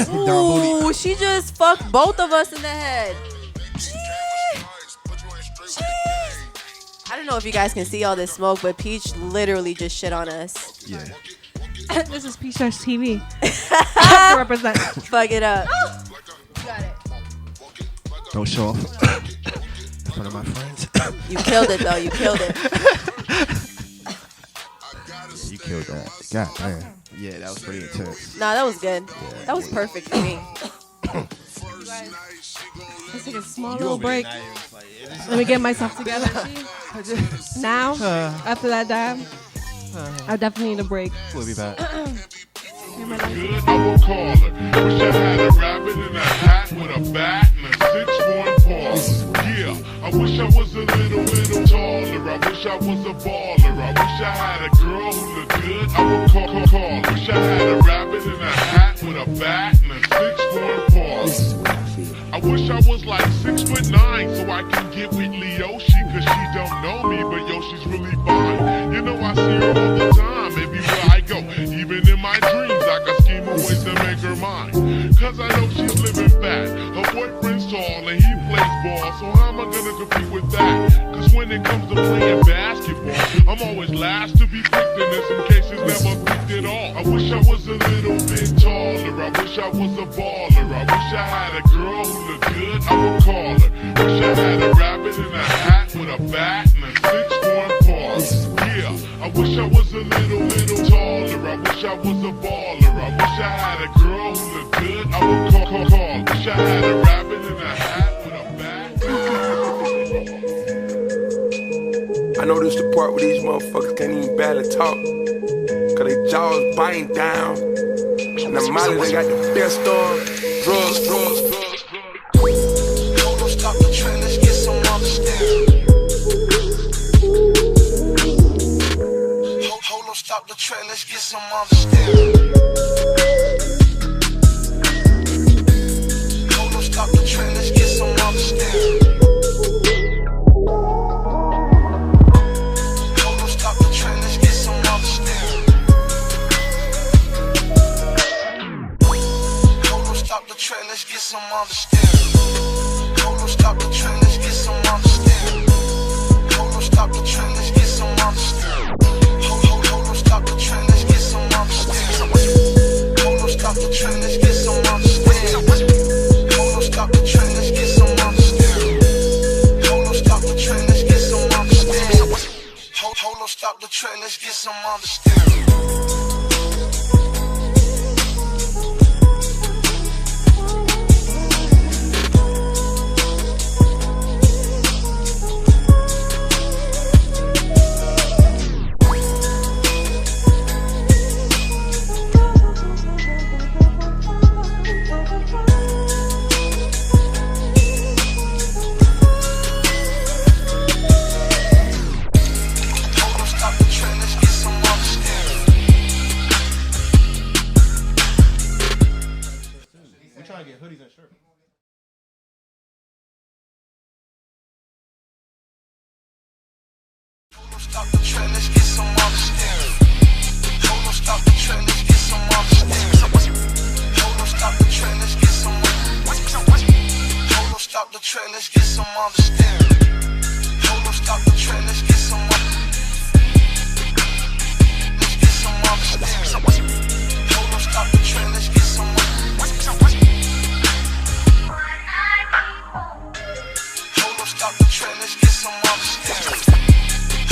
C: Ooh, she just fucked both of us in the head. I don't know if you guys can see all this smoke, but Peach literally just shit on us.
B: Yeah.
A: This is PeachSesh TV. I have to represent.
C: Fuck it up. You got it.
B: Don't show off in front of my friends.
C: You killed it though. You killed it.
B: Yeah, you killed that. God damn. Yeah, that was pretty intense.
C: Nah, that was good.
B: Yeah.
C: That was perfect for me.
A: Let's take a small little break. Let me get myself together. Now, after that dab, I definitely need a break.
B: We'll be back.
D: I will call her. Wish I had a rabbit in a hat with a bat and a 6-1 paw. Yeah, I wish I was a little taller. I wish I was a baller. I wish I had a girl who looked good. I would call her. Wish I had a rabbit in a hat with a bat and a 6-1 paw. I wish I was like 6'9" so I can get with Leoshi, cause she don't know me, but yo, she's really fine. You know I see her all the time, everywhere I go. Even in my dreams, I can scheme of ways to make her mine. Cause I know she's living fat. Her boyfriend's tall and he plays ball, so how am I gonna compete with that? Cause when it comes to playing basketball, I'm always last to be picked, and in some cases never picked at all. I wish I was a little bit taller. I wish I was a baller. I wish I had a girl who looked good. I would call her. Wish I had a rabbit in a hat with a bat and a 6-1 paw. Yeah, I wish I was a little taller. I wish I was a baller. I wish I had a girl who looked good. I would call. Wish I had a rabbit in a hat with a bat.
E: I know this the part where these motherfuckers can't even barely talk, cause they jaws biting down. And the Molly, they got the best of drugs. Hold on, stop the train, let's get some understanding. Hold on, stop the train, let's get some understanding. Hold on, stop the train, let's get some understanding. Let's get some understanding. Hold on, stop the train, let's get some understanding. Hold on, stop the train, let's get some understanding. Hold on, stop the train, let's get some understanding. Hold on, stop the train, let's get some understanding. Hold on, stop the train, let's get some understanding. Hold on, stop the train, let's get some understanding. Hold on, stop the train, let's get some understanding. Stop the train, let's get some understanding. Hold on, stop the train, let's get some understanding. Hold on, stop the train, let's get some understanding. Hold on, stop the train, let's get some understanding. Hold on, stop the train, let's get some understanding. Let's get some understanding. Hold on, stop the train, let's get some understanding. Hold on, stop the train, let's get some understanding.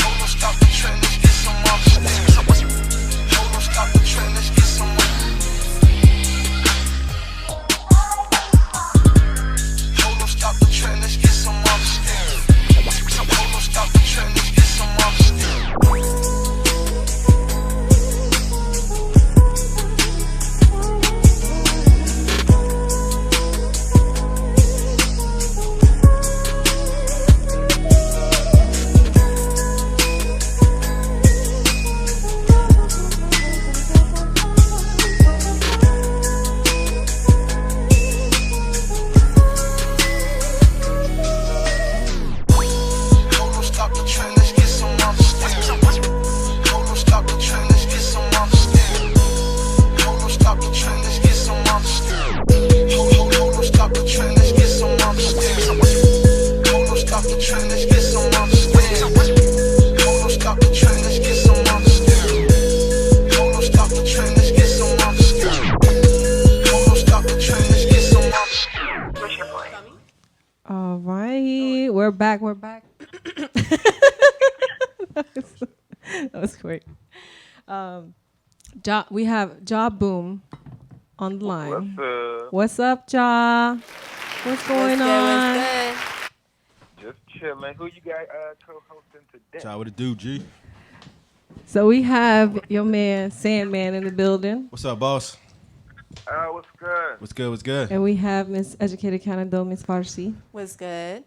E: Hold on, stop the train, let's get some understanding. Hold on, stop the train, let's get some Hold on, stop the train, let's get some understanding. Hold on, stop the train, let's get
A: We're back. That was great. We have Ja Boom on the line. What's up, Ja? What's going on?
C: What's good?
F: Just chilling. Who you got co-hosting today?
B: Try what it do, G.
A: So we have your man Sandman in the building,
B: What's up, boss?
F: What's good?
B: What's good? What's good?
A: and we have Miss Educated Canada, Miss Farsi.
C: What's good?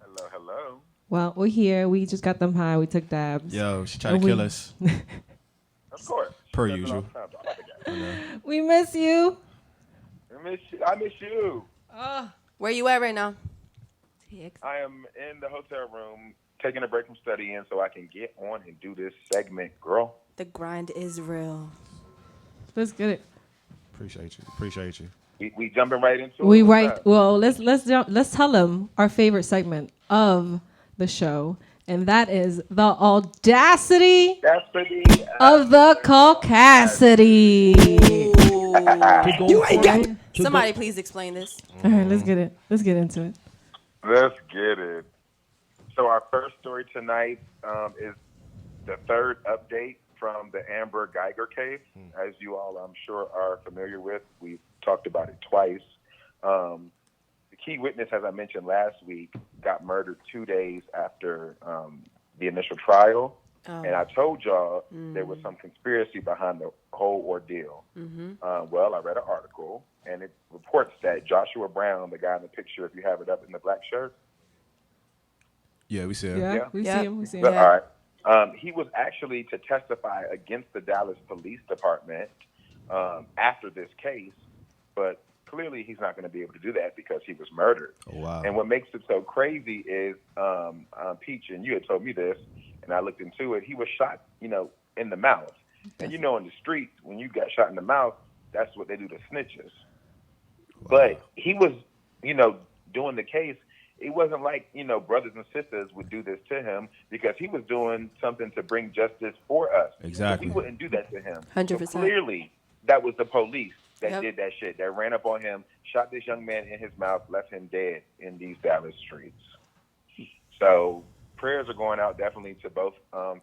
F: Hello, hello.
A: Well, we're here. We just got them high. We took dabs.
B: Yo, she tried to
A: And
B: kill us.
F: Of course.
B: Per
F: That's
B: usual.
F: what I'm talking about.
A: We miss you.
F: I miss you.
C: Where you at right now?
F: I am in the hotel room taking a break from studying so I can get on and do this segment, girl.
C: The grind is real.
A: Let's get it.
B: Appreciate you.
F: We jumping right into it.
A: We
F: What's
A: right.
F: up?
A: Well, let's tell them our favorite segment of the show, and that is the audacity
F: That's the
A: of the caucasity.
C: You ain't got. Somebody please explain this.
A: All right, let's get it. Let's get into it.
F: Let's get it. So our first story tonight is the third update from the Amber Geiger case. As you all, I'm sure, are familiar with, we've talked about it twice. The key witness, as I mentioned last week, got murdered 2 days after the initial trial. And I told y'all there was some conspiracy behind the whole ordeal. Well, I read an article, and it reports that Joshua Brown, the guy in the picture, if you have it up in the black shirt.
B: Yeah, we see him.
A: Yeah,
F: Yeah.
A: we
C: Yeah.
A: see him. We see him.
F: All right. He was actually to testify against the Dallas Police Department after this case, but clearly he's not going to be able to do that because he was murdered.
B: Oh, wow.
F: And what makes it so crazy is, Peach, and you had told me this, and I looked into it, he was shot, in the mouth. And in the streets, when you got shot in the mouth, that's what they do to snitches.
B: Wow.
F: But he was, doing the case. It wasn't like, brothers and sisters would do this to him because he was doing something to bring justice for us.
B: Exactly.
F: So we wouldn't do that to him.
C: 100%.
F: So clearly, that was the police that
C: Yep.
F: did that shit, that ran up on him, shot this young man in his mouth, left him dead in these Dallas streets. So prayers are going out definitely to both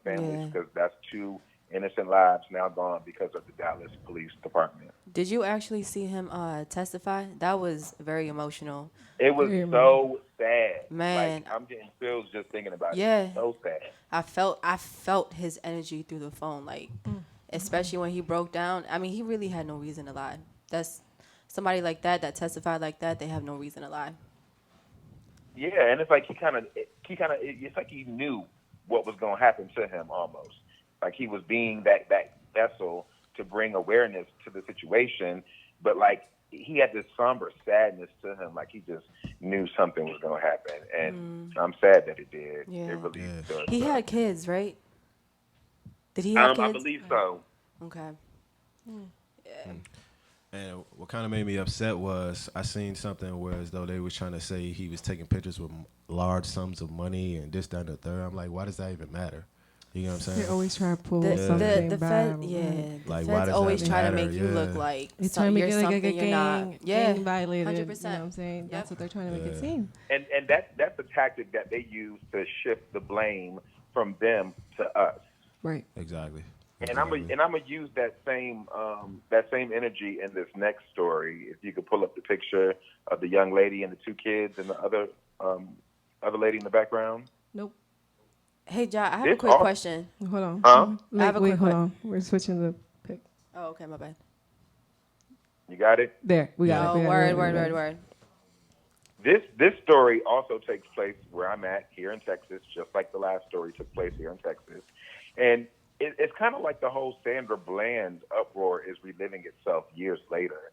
F: families because that's two innocent lives now gone because of the Dallas Police Department.
C: Did you actually see him testify? That was very emotional.
F: It was so sad.
C: Man.
F: Like, I'm getting feels just thinking about
C: Yeah.
F: it. So sad.
C: I felt his energy through the phone, like especially when he broke down. I mean, he really had no reason to lie. That's somebody like that testified like that. They have no reason to lie.
F: Yeah, and it's like it's like he knew what was going to happen to him almost. Like he was being that vessel to bring awareness to the situation, but like he had this somber sadness to him, like he just knew something was going to happen, and I'm sad that it did.
C: Yeah.
F: It really does.
C: He had kids, right? Did he have kids?
F: I believe so.
C: Okay.
B: And what kind of made me upset was I seen something where as though they was trying to say he was taking pictures with large sums of money and this, that, and the third. I'm like, why does that even matter? You know what I'm saying?
A: They always try to pull
C: The
A: something
C: Fed,
A: bad.
C: the
B: Like, why
C: feds
B: does
C: always
B: that
C: try to
B: matter?
C: make you look
B: Yeah.
C: like
A: They're trying to
C: you're
A: make it like
C: something
A: a
C: you're not.
A: gang violated.
C: 100%.
A: You know what I'm saying? That's what they're trying to make it seem.
F: And that's a tactic that they use to shift the blame from them to us.
A: Right.
B: Exactly.
F: And I'm gonna use that same energy in this next story. If you could pull up the picture of the young lady and the two kids and the other lady in the background.
A: Nope.
C: Hey, Ja, I have a
F: This
C: quick
F: all-
C: question.
A: Hold on.
F: Huh?
C: I have a quick
A: hold on. We're switching the pic.
C: Oh, okay, my bad.
F: You got it.
A: There, we got
C: Oh,
A: it. We got
C: word,
A: it.
C: word, word.
F: This story also takes place where I'm at here in Texas, just like the last story took place here in Texas, and it's kind of like the whole Sandra Bland uproar is reliving itself years later.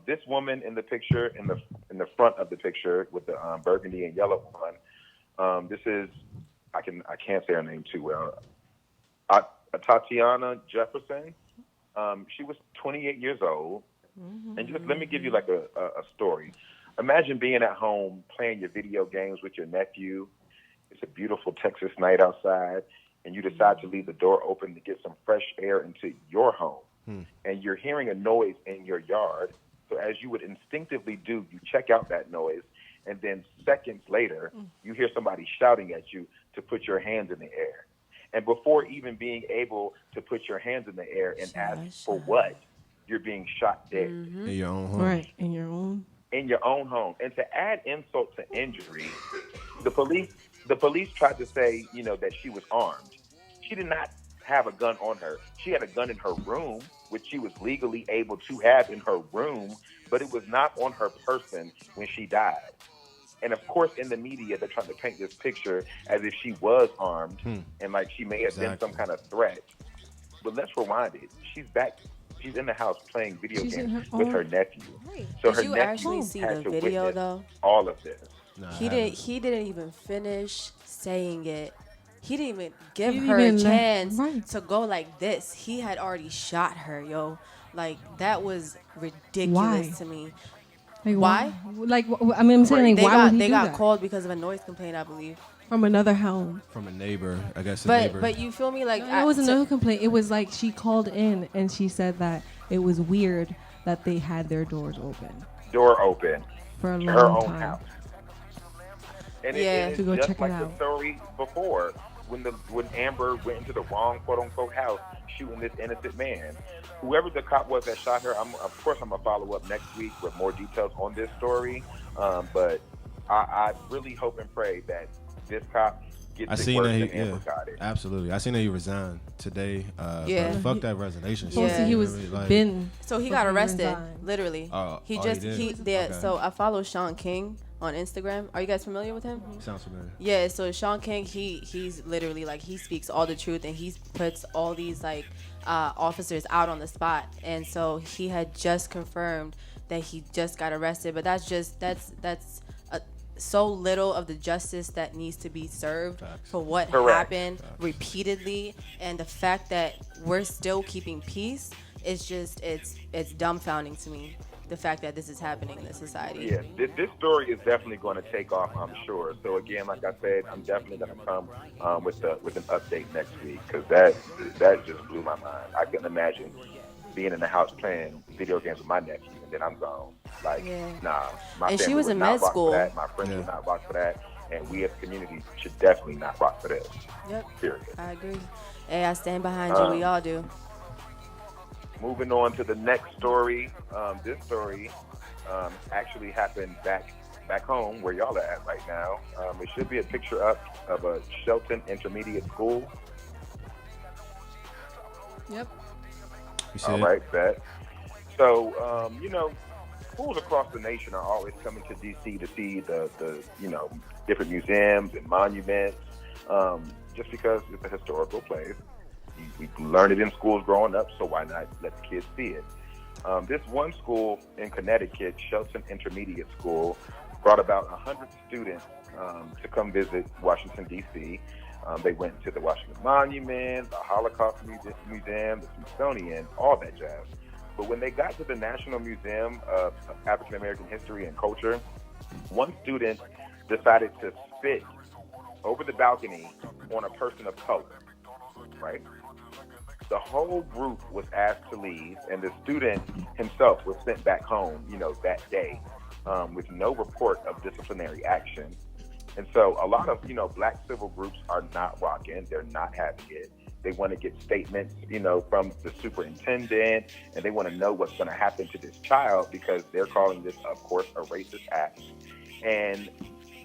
F: This woman in the picture, in the front of the picture with the burgundy and yellow one, this is I can't say her name too well. Tatiana Jefferson. She was 28 years old, and just let me give you like a story. Imagine being at home playing your video games with your nephew. It's a beautiful Texas night outside, and you decide to leave the door open to get some fresh air into your home. And you're hearing a noise in your yard. So as you would instinctively do, you check out that noise, and then seconds later, you hear somebody shouting at you to put your hands in the air. And before even being able to put your hands in the air and ask for what, you're being shot dead.
B: In your own home.
A: Right. In your own.
F: In your own home. And to add insult to injury, the police tried to say, that she was armed. She did not have a gun on her. She had a gun in her room, which she was legally able to have in her room, but it was not on her person when she died. And of course, in the media, they're trying to paint this picture as if she was armed and like she may have been some kind of threat. But let's rewind it. She's back. She's in the house playing video games with her nephew.
C: Right.
F: So
C: Did
F: her
C: you
F: nephew
C: actually see
F: had
C: the
F: to
C: video
F: witness
C: though?
F: all of this.
B: No,
C: He didn't even finish saying it. He didn't even give
A: He didn't
C: her a
A: even
C: chance
A: right.
C: to go like this. He had already shot her, yo. Like that was ridiculous
A: Why?
C: to me.
A: Like,
C: Why?
A: Like, I mean, I'm saying, like, why would he
C: they
A: do
C: got
A: that?
C: called because of a noise complaint, I believe.
A: From another home.
B: From a neighbor, I guess. A neighbor.
C: But you feel me? Like
A: It wasn't no complaint. It was like she called in and she said that it was weird that they had their doors open
F: Door open.
A: for a long
F: Her own
A: time.
F: house. And
C: Yeah.
F: it's
A: To go
F: just
A: check it
F: like the
A: out.
F: story before when Amber went into the wrong quote unquote house shooting this innocent man. Whoever the cop was that shot her, of course I'm gonna follow up next week with more details on this story. But I really hope and pray that this cop gets
B: I
F: it
B: seen
F: worse
B: that
F: than Amber got it.
B: absolutely. I seen that he resigned today.
C: Yeah.
B: But fuck that resignation.
C: Yeah.
B: shit.
A: He was
B: Like,
A: been.
C: So he got
A: Before he
C: arrested,
A: resigned.
C: literally.
B: He did?
C: Yeah.
B: Okay.
C: So I follow Sean King on Instagram. Are you guys familiar with him?
B: Sounds familiar.
C: Yeah. So Sean King, he's literally like he speaks all the truth and he puts all these like officers out on the spot. And so he had just confirmed that he just got arrested. But that's so little of the justice that needs to be served
B: Facts.
C: for what
F: Correct.
C: happened repeatedly, and the fact that we're still keeping peace is just it's dumbfounding to me, the fact that this is happening in this society.
F: Yeah, this story is definitely going to take off, I'm sure. So again, like I said, I'm definitely going to come with an update next week because that just blew my mind. I couldn't imagine being in the house playing video games with my nephew and then I'm gone. Like, nah. My
C: And she
F: family
C: was
F: would
C: in
F: not
C: med
F: rock
C: school.
F: for that. My friends would not rock for that. And we as a community should definitely not rock for this.
C: Yep.
F: Period.
C: I agree. Hey, I stand behind you. We all do.
F: Moving on to the next story. This story actually happened back home where y'all are at right now. It should be a picture up of a Shelton Intermediate School.
A: Yep.
B: You see
F: All
B: it?
F: right, bet. So, schools across the nation are always coming to D.C. to see the different museums and monuments, just because it's a historical place. We learned it in schools growing up, so why not let the kids see it? This one school in Connecticut, Shelton Intermediate School, brought about 100 students to come visit Washington, D.C. They went to the Washington Monument, the Holocaust Museum, the Smithsonian, all that jazz. But when they got to the National Museum of African American History and Culture, one student decided to spit over the balcony on a person of color, right? The whole group was asked to leave, and the student himself was sent back home, that day, with no report of disciplinary action. And so a lot of, black civil groups are not rocking. They're not having it. They want to get statements, from the superintendent, and they want to know what's going to happen to this child because they're calling this, of course, a racist act. And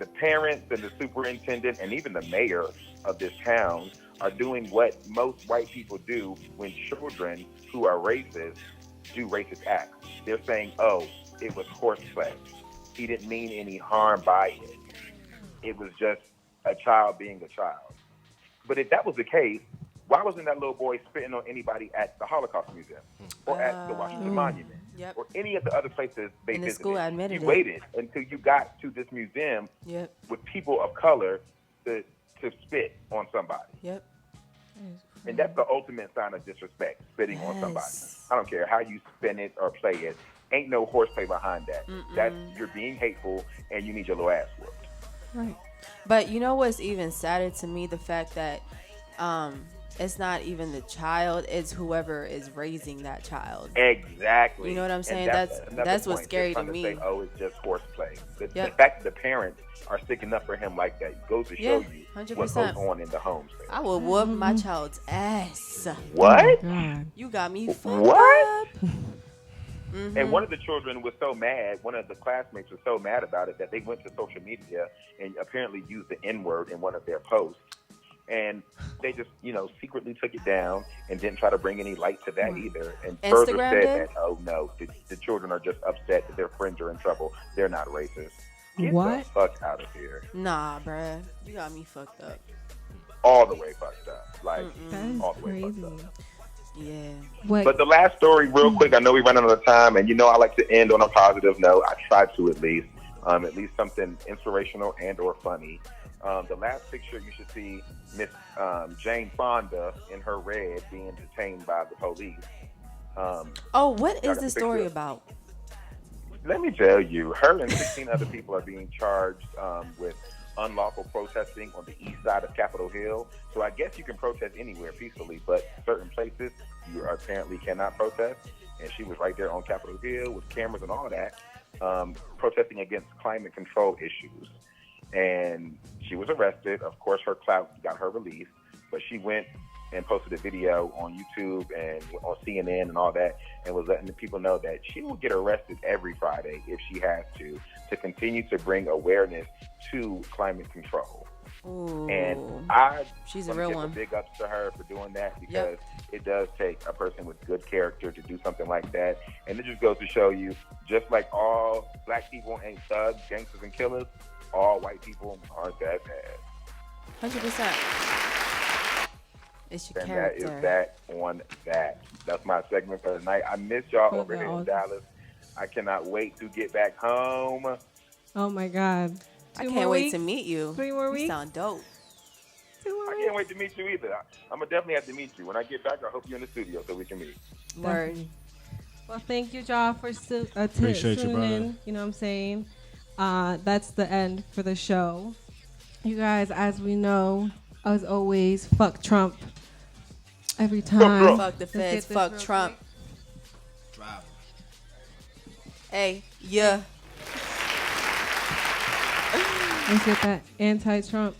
F: the parents and the superintendent and even the mayor of this town are doing what most white people do when children who are racist do racist acts. They're saying, oh, it was horseplay. He didn't mean any harm by it. It was just a child being a child. But if that was the case, why wasn't that little boy spitting on anybody at the Holocaust Museum or at the Washington Monument or any of the other places they
C: And the
F: visited?
C: school admitted
F: You
C: it.
F: waited until you got to this museum
C: Yep.
F: with people of color to spit on somebody.
C: Yep.
F: And that's the ultimate sign of disrespect, spitting on somebody. I don't care how you spin it or play it. Ain't no horseplay behind that. That's you're being hateful and you need your little ass whooped.
A: Right.
C: But you know what's even sadder to me? The fact that it's not even the child, it's whoever is raising that child.
F: Exactly.
C: You know what I'm
F: And
C: saying?
F: another
C: That's what's
F: point.
C: scary
F: Just
C: to
F: trying
C: me.
F: Say, oh, it's just horseplay. The
C: Yep.
F: fact that the parents are sticking up for him like that goes to show you
C: 100%.
F: what goes on in the homes.
C: I will whoop my child's ass.
F: What?
A: God.
C: You got me fucked
F: What?
C: up.
F: And one of the children was so mad, one of the classmates was so mad about it that they went to social media and apparently used the N-word in one of their posts. And they just, secretly took it down and didn't try to bring any light to that either. And further
C: Instagram
F: said
C: did?
F: that, oh no, the children are just upset that their friends are in trouble. They're not racist. Get
A: What?
F: the fuck out of here.
C: Nah, bruh. You got me fucked up.
F: All the way fucked up. Like,
A: That is
F: all the way
A: crazy.
F: fucked up.
C: Yeah.
A: What?
F: But the last story, real quick, I know we run out of time, and I like to end on a positive note. I try to at least something inspirational and or funny. The last picture you should see Miss Jane Fonda in her red being detained by the police.
C: What is this story about?
F: Let me tell you, her and 16 other people are being charged with unlawful protesting on the east side of Capitol Hill. So I guess you can protest anywhere peacefully, but certain places you apparently cannot protest. And she was right there on Capitol Hill with cameras and all that, protesting against climate control issues. And she was arrested. Of course, her clout got her released, but she went and posted a video on YouTube and on CNN and all that, and was letting the people know that she will get arrested every Friday if she has to continue to bring awareness to climate control.
C: Ooh.
F: And
C: She's a real one.
F: Big ups to her for doing that, because it does take a person with good character to do something like that. And it just goes to show you, just like all black people ain't thugs, gangsters, and killers, all white people aren't that bad.
C: 100%. It's your
F: And
C: character.
F: that is that on that. That's my segment for tonight. I miss y'all over here in Dallas. I cannot wait to get back home.
A: Oh my God.
C: I can't wait to meet you.
A: 3 more weeks.
C: You sound dope.
F: I can't wait to meet you either. I'm going to definitely have to meet you. When I get back, I hope you're in the studio so we can meet.
C: Word.
A: Well, thank you, y'all, for
B: Appreciate you,
A: tuning
B: brother.
A: in. You know what I'm saying? That's the end for the show. You guys, as we know, as always, fuck Trump. Every time.
C: Fuck the
A: Let's
C: feds.
A: get this
C: Fuck
A: real
C: Trump.
A: quick.
C: Hey, yeah.
A: Let's get that anti-Trump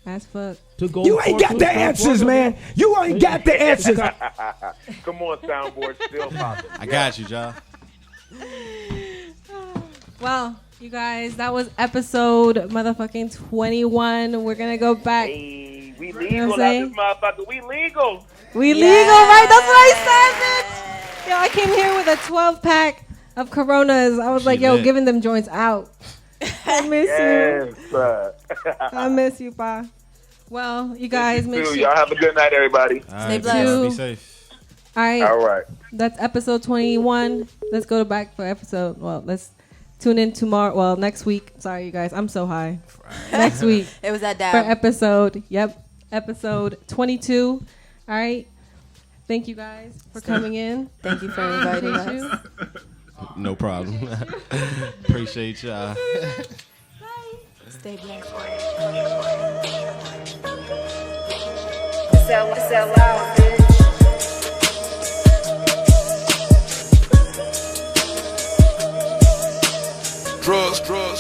A: as fuck.
G: You ain't got the answers, man. You ain't got the answers.
F: Come on, soundboard, still popping.
B: I got you, y'all.
A: Well, you guys, that was episode motherfucking 21. We're gonna go back.
F: Hey, we
A: You know
F: legal
A: what
F: out
A: I'm
F: this motherfucker. We legal.
A: We legal, right? That's what I said, bitch. Yo, I came here with a 12-pack of Coronas. I was like, yo,
B: lit.
A: giving them joints out. I miss you.
F: Yes.
A: I miss you, pa. Well, you guys, make sure.
F: Y'all have a good night, everybody.
B: All right,
C: blessed.
B: Be safe.
A: All right,
F: All right.
A: that's episode 21. Let's go back for episode. Well, let's tune in tomorrow. Well, next week. Sorry, you guys. I'm so high. Next week
C: It was that
A: for
C: dab.
A: episode. Yep, episode 22. All right. Thank you guys for coming in.
C: Thank you for inviting
A: Appreciate
C: us.
A: you.
B: No problem. Appreciate y'all.
C: Stay blessed.
H: Sell out, bitch.
E: Drugs.